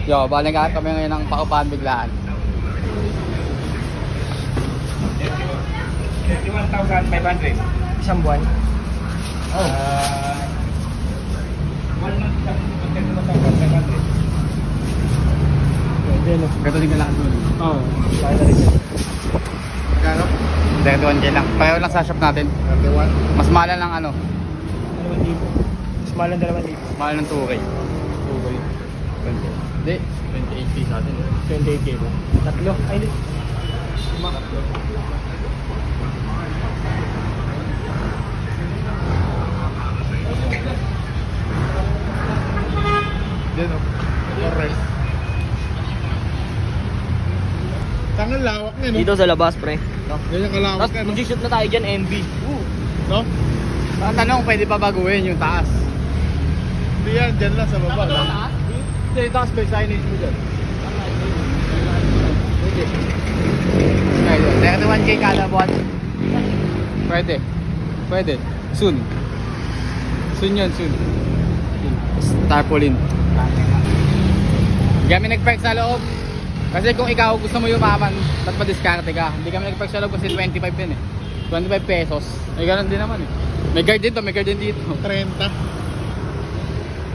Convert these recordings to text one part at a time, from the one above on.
Yo, bali nga kami ngayon ng paupahan biglaan. 31,500. Isang buwan. Oh. 1 month lang. 31,500. Pwede, no? Gato din ka lang doon. Oo. Kaya na rin yan. Magkano? 31K lang. Pareho lang sa shop natin. 31. Mas mahal lang ano. 2,000. Mas mahal ng 2,000. Mahal ng 2K. 2K. Hindi. 28K sa atin. 28K ba? Tatlo? Ay, hindi. Yan o. Correct. Tangan lawak na, no? Dito sa labas, pre. Ganyan kalawak Tapos ka, no? mag-shoot na tayo dyan, MV. No? Ang tanong, pwede pa baguhin yung taas? Hindi yan, dyan lang sa baba. Taas? Hindi, yung taas may signage mo dyan. Pwede. Pwede. 31K kada buwan. Pwede. Pwede. Soon. Soon yun, soon. Tarpaulin. Hindi kami nag-perk sa loob. Kasi kung ikaw gusto mo yumaman, dapat pa-discarte ka. Hindi kami nag-perk sa loob kasi 25 din eh. 25 pesos. May ganun din naman eh. May guard dito, may guard din dito. 30.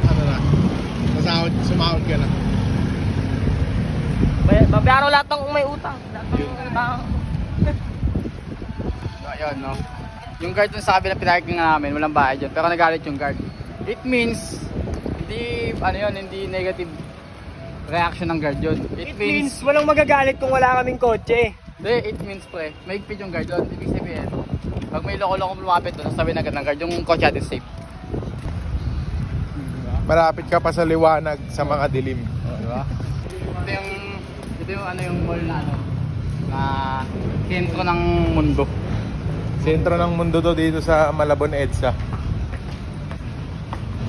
Ano na? Sumahod ka na. Babayaro lahat ng may utang. Lahat ng utang. Ayun, no? Yung guard dun sa kabila pinarking namin, walang bayad yun. Pero nagalit yung guard. It means, hindi, ano yun, hindi negative reaction ng guard yun. It means walang magagalit kung wala kaming kotse. Hindi, it means pre, may higpit yung guard doon. Ibig sabihin, pag may loko-loko lumapit doon, sabi na agad ng guard, yung kotse natin safe. Malapit ka pa sa liwanag sa mga dilim. Diba? Ito yung ano yung mall na ano, na sentro ng mundo. Sentro ng mundo to dito sa Malabon EDSA.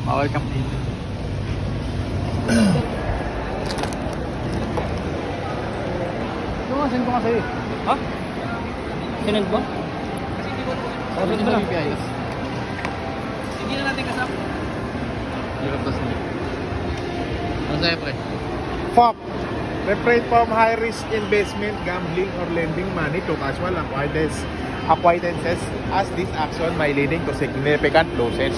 Welcome dito. Send ko nga sa'yo. Ha? Sinend mo? Sabi ko na UPI. Sige na natin kasama. Hirap tas mo. Ano sa'yo pre? FOP. Refrain from high risk investment, gambling, or lending money to casual acquaintances as this action may leading to significant losses.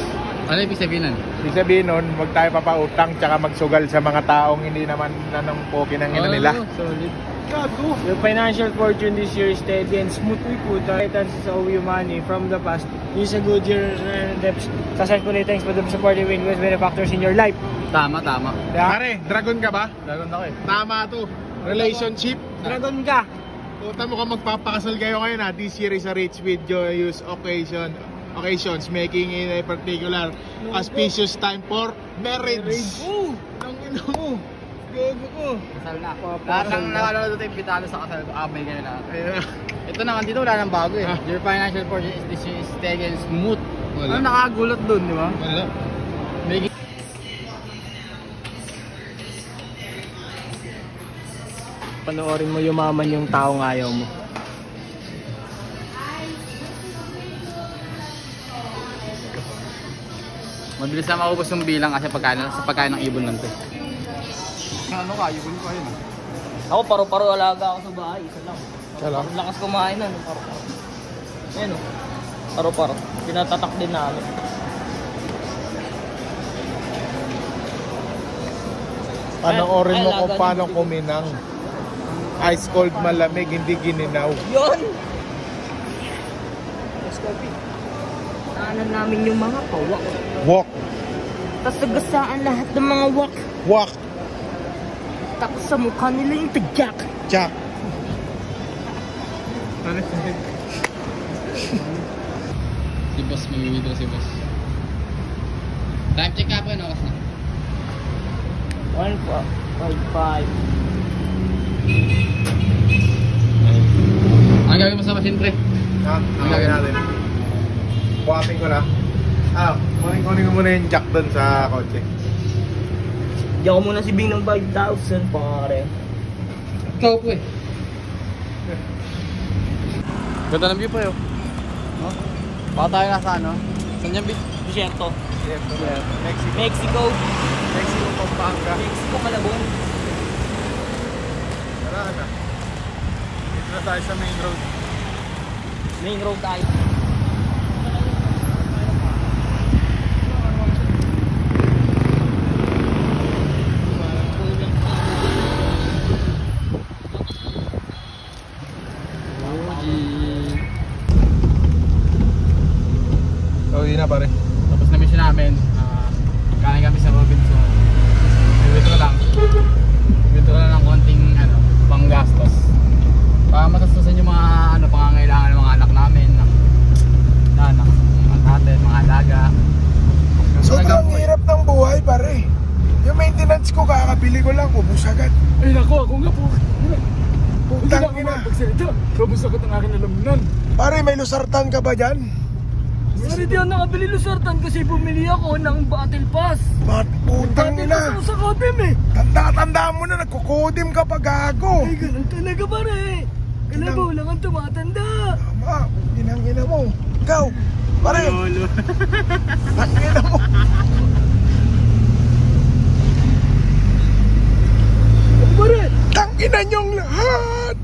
Ano ibig sabihin nun? Ibig sabihin nun, huwag tayo papautang tsaka magsugal sa mga taong hindi naman nanangpokin ang ina nila. Solid. Gago. Your financial fortune this year is steady and smooth with good remittances owe you money from the past. Use a good year and debts. Successfully, thanks for the supportive influence benefactors in your life. Tama, tama. Pare, dragon ka ba? Dragon ako eh. Tama to. Relationship. Dragon ka. Puta mo ka magpapakasal kayo ngayon ha. This year is a rich with joyous occasions making it a particular auspicious time for marriage. Ang ino mo. Gago ko. Kasal na. Lahat ng nakalood dito imbitado sa kasal. Abay kayo lahat. Ito naman dito wala nang bago eh. Your financial fortune is steady and smooth. Wala. Ano nakagulat dun, di ba? Wala. May Panoorin mo yumaman yung taong ayaw mo. mabilis na maubos yung bilang kasi sa pagkain ng ibon lang to. Ano ka, ibon ko ayun. Ako paro-paro alaga ako sa bahay, isa lang. Isa lang? Ang lakas kumain nun, paro-paro. Ayan o, paro-paro. Tinatatak din namin. Panoorin mo kung paano kuminang. Ice cold malamig, hindi gininaw. Yun! Let's go, Pete. Naanan namin yung mga pawak. Walk. Tapos nagasaan lahat ng mga wak. Walk. Tapos sa mukha nila yung tagyak. Jack. Ano si boss, may video si boss. Time check ka pa, nakas na. 1.5. Ang gagawin mo sa machine, pre? Ha? Ang gagawin natin. Buhatin ko na. Kunin ko muna yung jack dun sa kotse. Diyan ko muna si Bing ng 5,000, pare. Ikaw po eh. Ganda ng view pa yun. No? Baka tayo nasa ano? Saan yung beach? Desierto. Mexico. Mexico. Mexico, Pampanga. Mexico, Malabon. tayo sa main road. Main road tayo. So, yun na pare. Tapos na mission namin. Kanin kami sa Robinson. Withdraw lang ng konting panggastos. Para matastusan yung mga pangangailangan ng mga anak namin, ng atin, mga alaga. Sobrang hirap ng buhay pare. Yung maintenance ko kakabili ko lang, ubus agad. Ay nako, ako nga po. Putang ina. Pagsalita, ubus agad ang akin alamnan. Pare, may lusartan ka ba dyan? Sorry, di ako nakabili lusartan kasi bumili ako ng battle pass. Ba't putang Battle ina? pass ako sa Kotem eh. Tanda-tanda mo na, nagkukodim ka pa gago. Ay, ganun talaga pare. Kalabaw lang ang tumatanda. Tama, ginang-ina mo. Ikaw, pare. Tangina mo. Pare, Tangina niyong lahat.